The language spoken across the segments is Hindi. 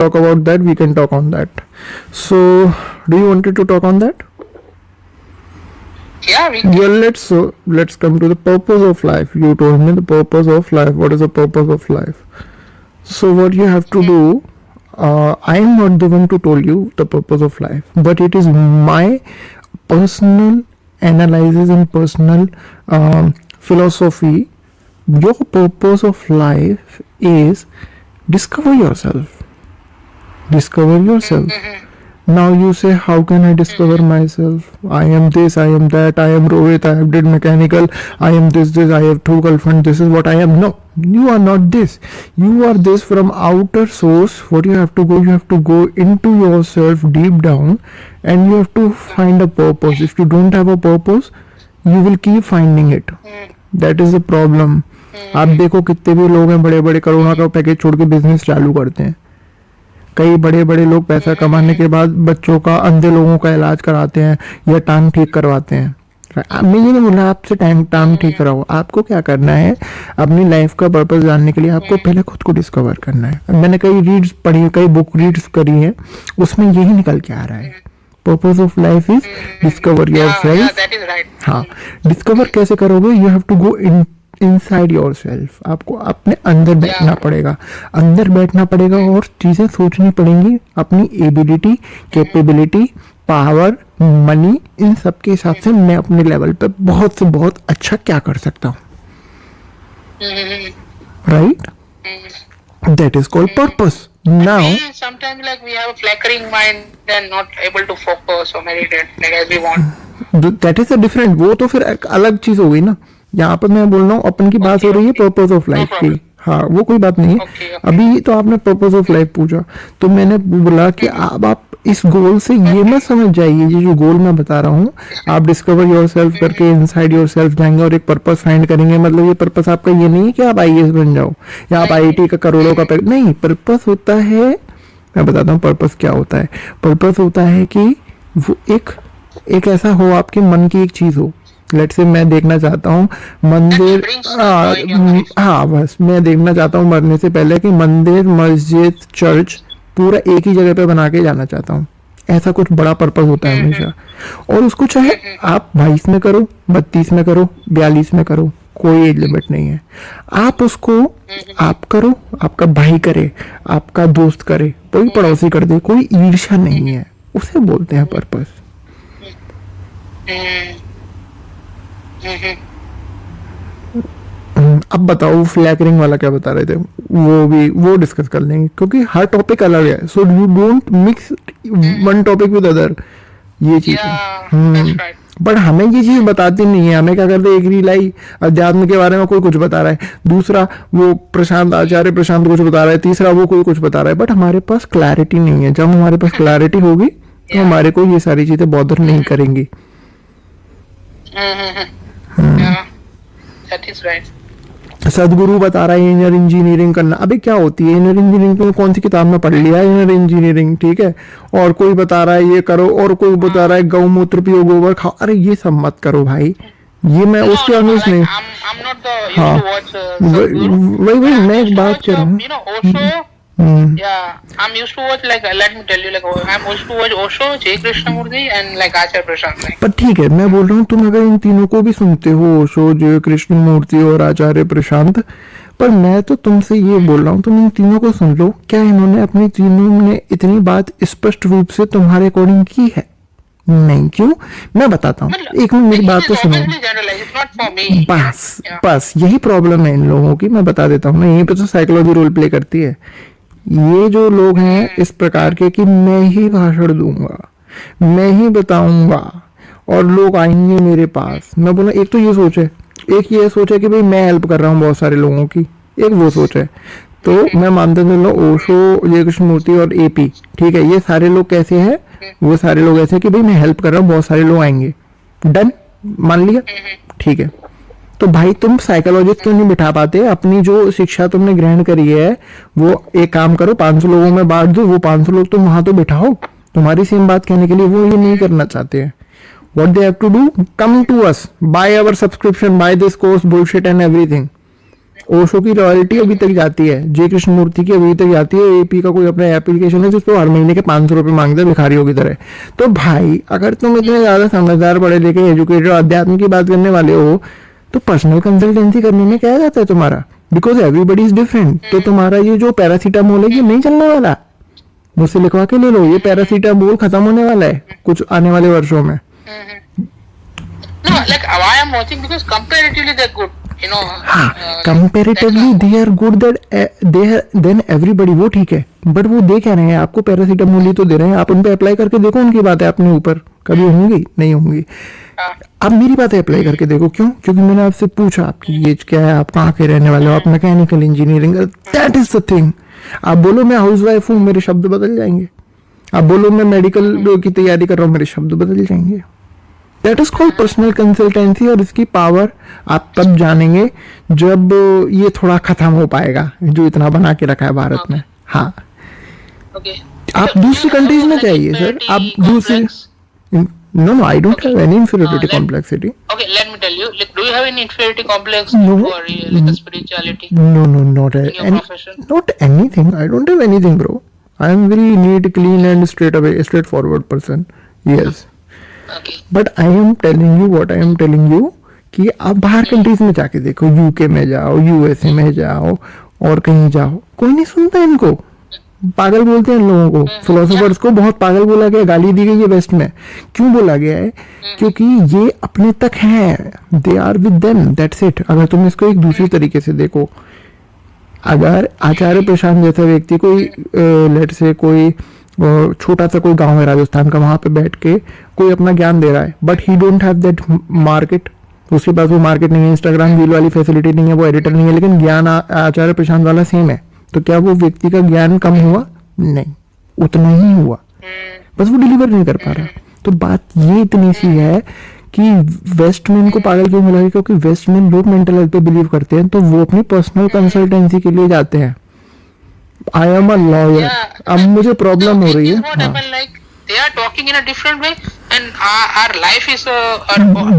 talk about that, we can talk on that. So do you wanted to talk on that? Yeah, we can. Well, let's come to the purpose of life. You told me the purpose of life. What is the purpose of life? So what you have to do, I am not the one to tell you the purpose of life, but it is my personal analysis and personal philosophy. Your purpose of life is discover yourself. Discover yourself. Now you say, how can I discover myself? I am this, I am that, I am Rohit, I have did mechanical, I am this, I have two girlfriends, this is what I am. No, you are not this. You are this from outer source. What you have to go into yourself deep down, and you have to find a purpose. If you don't have a purpose, you will keep finding it. That is the problem. आप देखो कितने भी लोग हैं बड़े बड़े कोरोना का पैकेज छोड़ के बिजनेस चालू करते हैं. कई बड़े बड़े लोग पैसा कमाने के बाद बच्चों का, अंधे लोगों का इलाज कराते हैं या टांग ठीक करवाते हैं. मैं ये नहीं बोला आपसे टांग ठीक कराओ. आपको क्या करना है, अपनी लाइफ का पर्पस जानने के लिए आपको पहले खुद को डिस्कवर करना है. मैंने कई रीड्स पढ़ी, कई बुक रीड्स करी है, उसमें यही निकल के आ रहा है. Purpose of life is discover yourself. that is right. हाँ, डिस्कवर कैसे करोगे? You have to go inside yourself. आपको अपने अंदर बैठना पड़ेगा, अंदर बैठना पड़ेगा और चीजें सोचनी पड़ेंगी. अपनी एबिलिटी, कैपेबिलिटी, पावर, मनी, इन सब के हिसाब से मैं अपने लेवल पे बहुत से बहुत अच्छा क्या कर सकता हूँ. Right, that is called purpose. Now Sometimes like we have a flickering mind and not able to focus or meditate like as we want. That is a different. वो तो फिर एक अलग चीज हो गई ना. यहाँ पर मैं बोल रहा हूँ अपन की बात हो रही है पर्पस ऑफ लाइफ की. हाँ, वो कोई बात नहीं है. अभी तो आपने पर्पस ऑफ लाइफ पूछा, तो मैंने बोला कि अब आप इस गोल से ये मत समझ जाइए, ये जो गोल मैं बता रहा हूँ, आप डिस्कवर योरसेल्फ करके इनसाइड योरसेल्फ जाएंगे और एक पर्पस फाइंड करेंगे. मतलब ये पर्पस आपका ये नहीं है कि आप आईएएस बन जाओ या आप आईआईटी का करोड़ों का नहीं. पर्पस होता है, मैं बताता हूँ पर्पस क्या होता है. पर्पस होता है कि वो एक ऐसा हो, आपके मन की एक चीज हो. लेट से मैं देखना चाहता हूँ मंदिर, हाँ बस मैं देखना चाहता हूँ मरने से पहले कि मंदिर, मस्जिद, चर्च पूरा एक ही जगह पे बना के जाना चाहता हूँ. ऐसा कुछ बड़ा पर्पस होता है हमेशा. और उसको चाहे आप 22 में करो, 32 में करो, 42 में करो, कोई एज लिमिट नहीं है. आप उसको आप करो, आपका भाई करे, आपका दोस्त करे, कोई पड़ोसी कर दे, कोई ईर्ष्या नहीं है. उसे बोलते हैं पर्पस. अब बताओ फ्लैकरिंग वाला क्या बता रहे थे, वो डिस्कस कर लेंगे क्योंकि हर टॉपिक अलग है. So you don't mix one topic with other. ये चीज है. बट हमें ये चीज बताती नहीं है. हमें क्या करते, एक रील आई अध्यात्म के बारे में, कोई कुछ बता रहा है, दूसरा वो आचार्य प्रशांत कुछ बता रहा है, तीसरा वो कोई कुछ बता रहा है. बट हमारे पास क्लैरिटी नहीं है. जब हमारे पास क्लैरिटी होगी तो हमारे को ये सारी चीजें बॉदर नहीं करेंगी. That is right. सदगुरु बता रहा है इनर इंजीनियरिंग करना. अबे क्या होती है इनर इंजीनियरिंग? तो कौन सी किताब में पढ़ लिया है इनर इंजीनियरिंग, ठीक है. और कोई बता रहा है ये करो, और कोई बता रहा है गौमूत्र पियो, गोबर खाओ. अरे ये सब मत करो भाई. ये मैं उसके अनुसार नहीं. हाँ, वही मैं एक बात कर रहा हूँ. Yeah, I'm used to watch like let me tell you like I'm used to watch Osho, J. Krishnamurti and like Acharya Prashant. पर ठीक है, मैं बोल रहा हूँ तुम अगर इन तीनों को भी सुनते हो, ओशो, जय कृष्णमूर्ति और आचार्य प्रशांत, पर मैं तो तुमसे ये बोल रहा हूँ तुम इन तीनों को सुन लो. क्या इन्होंने अपनी तीनों ने इतनी बात स्पष्ट रूप से तुम्हारे अकॉर्डिंग की है? नहीं. क्यों? मैं बताता हूँ. एक मिनट मेरी बात तो सुनो. बस यही प्रॉब्लम है इन लोगों की. मैं बता देता हूँ ना, यहीं पे तो साइकोलॉजी रोल प्ले करती है. ये जो लोग हैं इस प्रकार के कि मैं ही भाषण दूंगा, मैं ही बताऊंगा और लोग आएंगे मेरे पास. मैं बोला एक तो ये सोच है, एक ये सोच है कि भाई मैं हेल्प कर रहा हूँ बहुत सारे लोगों की, एक वो सोच है. तो मैं मानता हूँ ओशो, जय कृष्णमूर्ति और एपी, ठीक है, ये सारे लोग कैसे हैं? वो सारे लोग ऐसे कि भाई मैं हेल्प कर रहा हूँ, बहुत सारे लोग आएंगे. डन, मान लिया, ठीक है. तो भाई तुम साइकोलॉजिस्ट क्यों नहीं बिठा पाते? अपनी जो शिक्षा तुमने ग्रहण करी है वो एक काम करो, 500 लोगों में बांट दो. वो 500 लोग तुम वहां तो बिठाओ तुम्हारी सेम बात कहने के लिए. वो ये नहीं करना चाहते हैं. What they have to do? Come to us, buy our subscription, buy this course, bullshit and everything. Osho की रॉयल्टी अभी तक जाती है, जय कृष्णमूर्ति की अभी तक जाती है। एपी का कोई अपना एप्लीकेशन है जिसको हर महीने के 500 रुपए मांगते हैं भिखारियों की तरह। तो भाई अगर तुम इतने ज्यादा समझदार, पढ़े लिखे, एजुकेटेड, अध्यात्म की बात करने वाले हो, तो पर्सनल कंसल्टेंसी करने में क्या जाता है तुम्हारा? Because everybody is different. तो तुम्हारा ये जो पैरासीटामोल है ये नहीं चलने वाला, मुझसे लिखवा के ले लो, ये पैरासीटामोल खत्म होने वाला है कुछ आने वाले वर्षों में। No, like why I'm watching because comparatively they're good, you know. हाँ, comparatively they are good, that they then everybody, वो ठीक है। बट वो दे क्या रहे हैं आपको? पैरासीटामोल ही तो दे रहे हैं। आप उन पे अप्लाई करके देखो, उनकी बातें अपने ऊपर कभी होंगी? नहीं होंगी। आप मेरी बातें अप्लाई करके देखो। क्यों? क्योंकि मैंने आपसे पूछा आपकी एज क्या है, आप कहाँ के रहने वाले हो, आप mechanical engineering, that is the thing. आप बोलो मैं हाउस वाइफ हूँ, मेरे शब्द बदल जाएंगे। आप बोलो मैं मेडिकल की तैयारी कर रहा हूँ, मेरे शब्द बदल जाएंगे। That is called personal consultancy. और इसकी पावर आप तब जानेंगे जब ये थोड़ा खत्म हो पाएगा जो इतना बना के रखा है भारत में। हाँ, Okay. आप दूसरी कंट्रीज में जाइए सर, आप दूसरी। No, I don't have any inferiority complexity. Okay, let me tell you. Like, do you have any inferiority complex No. for like a spirituality No, not in your profession? not anything. I don't have anything, bro. I am very neat, clean, and straightforward person. Yes, Okay. but I am telling you what I am telling you कि आप बाहर कंट्रीज में जाके देखो, यूके में जाओ, यूएसए में जाओ, और कहीं जाओ, कोई नहीं सुनता इनको। पागल बोलते हैं इन लोगों को, फिलोसोफर्स को बहुत पागल बोला गया, गाली दी गई है वेस्ट में। क्यों बोला गया है? क्योंकि ये अपने तक हैं, they are with them, that's it. अगर तुम इसको एक दूसरी तरीके से देखो, अगर आचार्य प्रशांत जैसा व्यक्ति कोई लेट से कोई छोटा सा कोई गांव है राजस्थान का, वहां पे बैठ के कोई अपना ज्ञान दे रहा है, but he don't have that market, उसके पास वो मार्केट नहीं है, इंस्टाग्राम रील वाली फैसिलिटी नहीं है, वो एडिटर नहीं है, लेकिन ज्ञान आचार्य प्रशांत वाला सेम है, तो क्या वो व्यक्ति का ज्ञान कम हुआ? नहीं, उतना ही हुआ, बस वो डिलीवर नहीं कर पा रहा। तो बात ये इतनी सी है कि वेस्ट में इनको पागल क्यों मिला? क्योंकि वेस्ट में लोग मेंटल हेल्थ पे बिलीव करते हैं, तो वो अपनी पर्सनल कंसल्टेंसी के लिए जाते हैं। आई एम अ लॉयर, अब मुझे प्रॉब्लम हो रही है। हाँ, They are talking in a different way, and our life is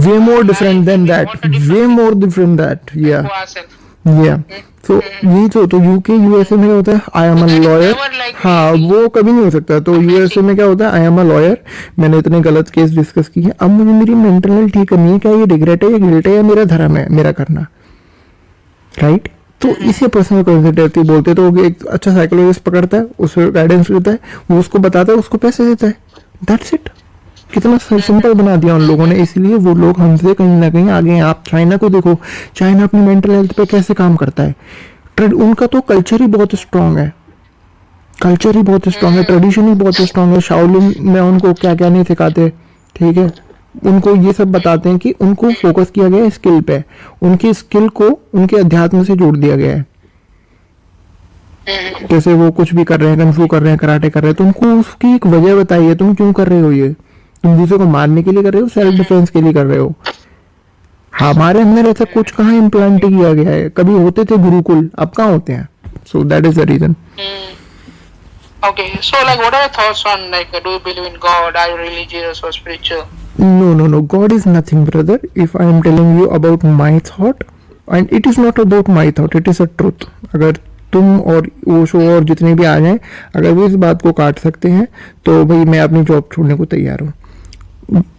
way more different than that, way more different that, yeah, so ये तो यूके यूएसए में क्या होता है? I am a lawyer. हाँ, वो कभी नहीं हो सकता। तो यूएसए में क्या होता है? आई एम अ लॉयर, मैंने इतने गलत केस डिस्कस किए, अब मुझे मेरी मेंटल हेल्थ ठीक करनी है, क्या ये रिग्रेट है या गिल्ट है या मेरा धर्म है मेरा करना, राइट? तो इसे पर्सनल कंसल्टेंसी बोलते हैं। तो एक अच्छा साइकोलॉजिस्ट पकड़ता है, उसको गाइडेंस देता है, वो उसको बताता है, उसको पैसे देता है, दैट्स इट। कितना सिंपल बना दिया उन लोगों ने, इसलिए वो लोग हमसे कहीं ना कहीं आगे हैं। आप चाइना को देखो, चाइना अपनी मेंटल हेल्थ पे कैसे काम करता है। उनका तो कल्चर ही बहुत स्ट्रांग है, कल्चर ही बहुत स्ट्रांग है, ट्रेडिशन ही बहुत स्ट्रांग है। शाओलिन में उनको क्या क्या नहीं सिखाते, ठीक है, उनको ये सब बताते हैं कि उनको फोकस किया गया है स्किल पे, उनकी स्किल को उनके अध्यात्म से जोड़ दिया गया है। जैसे वो कुछ भी कर रहे हैं, कन्फू कर रहे हैं, कराटे कर रहे हैं, तो उनको उसकी एक वजह बताइए, तुम क्यों कर रहे हो ये? तुम दूसरे को मारने के लिए कर रहे हो, सेल्फ डिफेंस के लिए कर रहे हो? हमारे अंदर ऐसा कुछ कहाँ इम्प्लांट किया गया है? कभी होते थे गुरुकुल, अब कहाँ होते हैं? So that is the reason. Okay, so like, what are your thoughts on like, do you believe in God? Are you religious or spiritual? No. God is nothing, brother. If I am telling you about my thought, and it is not about my thought, it is a truth. अगर तुम और ओशो और जितने भी आ जाएं, अगर वो इस बात को काट सकते हैं, तो भाई मैं अपनी जॉब छोड़ने को तैयार हूँ।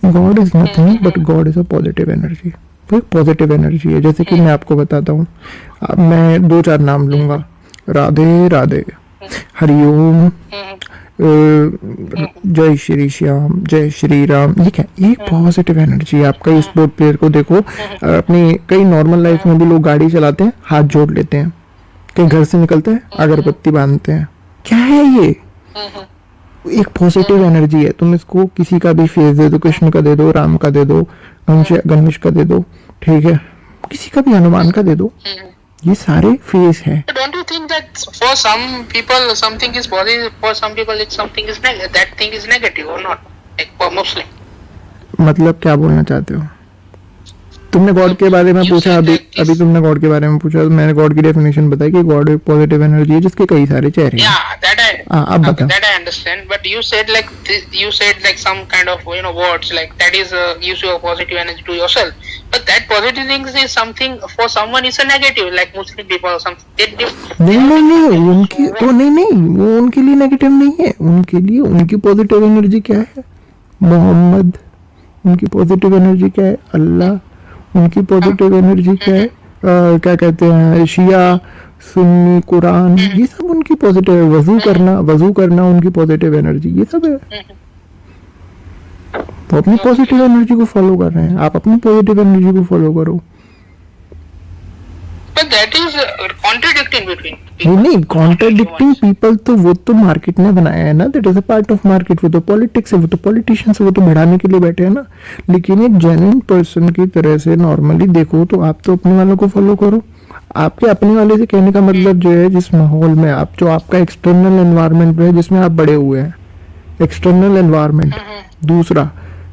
God is nothing but God is a positive energy. वो एक पॉजिटिव एनर्जी है। जैसे कि मैं आपको बताता हूँ, मैं 2-4 नाम लूंगा, राधे राधे, हरिओम, जय श्री श्याम, जय श्री राम, ये क्या? ये पॉजिटिव एनर्जी है। आप कई स्पोर्ट प्लेयर को देखो, अपनी कई नॉर्मल लाइफ में भी लोग गाड़ी चलाते हैं, हाथ जोड़ लेते हैं, कहीं घर से निकलते हैं, अगरबत्ती बांधते हैं। क्या है ये? एक पॉजिटिव एनर्जी है। तुम इसको किसी का भी फेस दे दो, कृष्ण का दे दो, राम का दे दो, गणेश का दे दो, ठीक है, किसी का भी, हनुमान का दे दो, ये सारे फेस हैं। Don't you think that for some people something is positive, for some people it's something is negative, that thing is negative or not, like for Muslim? मतलब क्या बोलना चाहते हो? तुमने गॉड के बारे में पूछा, अभी तुमने गॉड के बारे में पूछा, तो मैंने गॉड की डेफिनेशन बताई कि गॉड एक पॉजिटिव एनर्जी है जिसके कई सारे चेहरे हैं। अब बताओ। That I understand, but you said like some kind of words like that is gives you a positive energy to yourself. But that positive things is something for someone is a negative, like Muslim people or something. नहीं नहीं नहीं, उनकी वो नहीं नहीं, वो उनके लिए नेगेटिव नहीं है। उनके लिए उनकी पॉजिटिव एनर्जी क्या है? मोहम्मद। उनकी पॉजिटिव एनर्जी क्या है? अल्लाह। उनकी पॉजिटिव एनर्जी क्या है? क्या कहते हैं, शिया, सुन्नी, कुरान, ये सब उनकी पॉजिटिव है। वजू करना उनकी पॉजिटिव एनर्जी, ये सब है। तो अपनी पॉजिटिव एनर्जी को फॉलो कर रहे हैं, आप अपनी पॉजिटिव एनर्जी को फॉलो करो। But that is contradicting between नहीं नहीं, कॉन्ट्राडिक्टिंग पीपल तो वो तो मार्केट ने बनाया है ना, that is a part of market. वो तो पॉलिटिक्स है, वो तो पॉलिटिशियंस है, वो तो बढ़ाने के लिए बैठे हैं ना। लेकिन एक जेन्युइन पर्सन की तरह से नॉर्मली देखो तो आप तो अपने वालों को फॉलो करो। आपके अपने वाले से कहने का मतलब जो है, जिस माहौल में आप, जो आपका एक्सटर्नल एनवायरनमेंट है जिसमें आप बड़े हुए हैं, एक्सटर्नल एनवायरनमेंट दूसरा,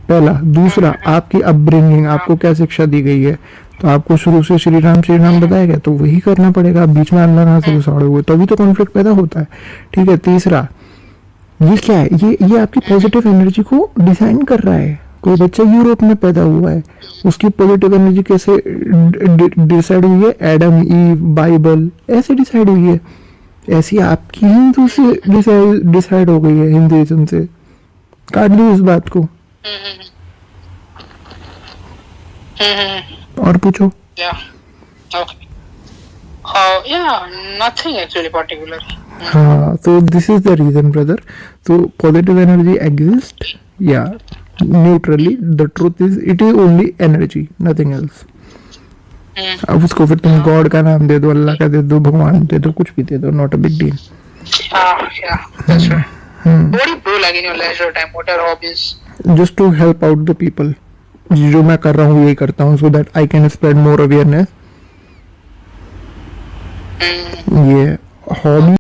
पहला। दूसरा, आपकी अपब्रिंगिंग, आपको क्या शिक्षा दी गई है। तो आपको शुरू से श्री राम बताया गया, तो वही करना पड़ेगा। आप बीच में अल्लाह कहाँ से घुसाड़े हुए, तभी तो कॉन्फ्लिक्ट पैदा होता है। ठीक है। तीसरा, ये क्या है? ये आपकी पॉजिटिव एनर्जी को डिजाइन कर रहा है। कोई बच्चा यूरोप में पैदा हुआ है, उसकी पॉजिटिव एनर्जी कैसे डिसाइड हुई है? एडम, ईव, बाइबल, ऐसे डिसाइड हुई है। ऐसी आपकी हिंदू से डिसाइड हो गई है, हिंदुइज्म से। काट ली इस बात को और पूछो। Yeah. Okay. Yeah, nothing actually particular. हाँ, तो this is the reason brother. तो पॉजिटिव एनर्जी एग्जिस्ट, या neutrally the truth is it is only energy, nothing else. अब उसको फिर तुम गॉड का नाम दे दो, अल्लाह का दे दो, भगवान दे दो, कुछ भी दे दो, not a big deal. Yeah, that's right. What do you do like in your leisure time? What are hobbies? Just to help out the people. जो मैं कर रहा हूँ यही करता हूँ, so that I can spread more awareness. ये हॉबी